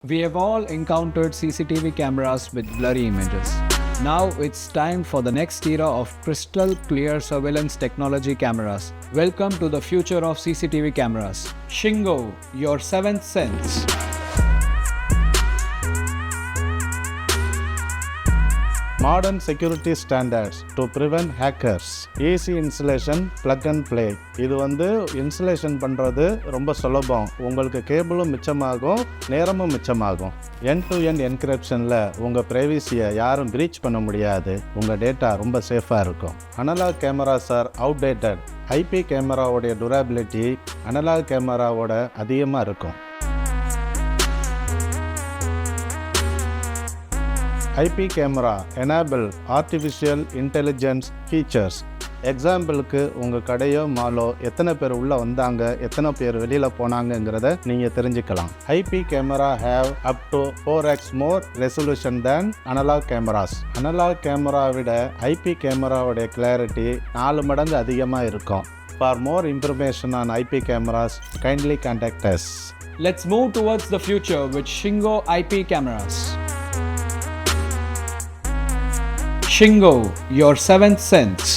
We have all encountered CCTV cameras with blurry images. Now it's time for the next era of crystal clear surveillance technology cameras. Welcome to the future of CCTV cameras. Shingo, your seventh sense. Modern security standards to prevent hackers. Easy installation, plug and play. இது installation பண்ணுறது ரொம்ப சுலபம். உங்களுக்கு கேபிளும் மிச்சமாகும், நேரமும் மிச்சமாகும். End to end என்கிரிப்ஷனில் உங்கள் ப்ரைவசியை யாரும் பிரீச் பண்ண முடியாது. உங்கள் டேட்டா ரொம்ப சேஃபாக இருக்கும். Analog cameras are outdated. IP கேமராவோடைய டூரபிலிட்டி அனலாக் கேமராவோட அதிகமாக இருக்கும். IP camera enable artificial intelligence features. எக்ஸாம்பிளுக்கு உங்கள் கடையோ மாலோ எத்தனை பேர் உள்ளே வந்தாங்க, எத்தனை பேர் வெளியில் போனாங்கங்கிறத நீங்கள் தெரிஞ்சுக்கலாம். IP camera have up to 4x more resolution than analogue cameras. Analogue camera விட ஐபி கேமராவுடைய கிளாரிட்டி 4 மடங்கு அதிகமாக இருக்கும். For more information on IP cameras, kindly contact us. Let's move towards the future with Shingo IP cameras. Shingo, your seventh sense.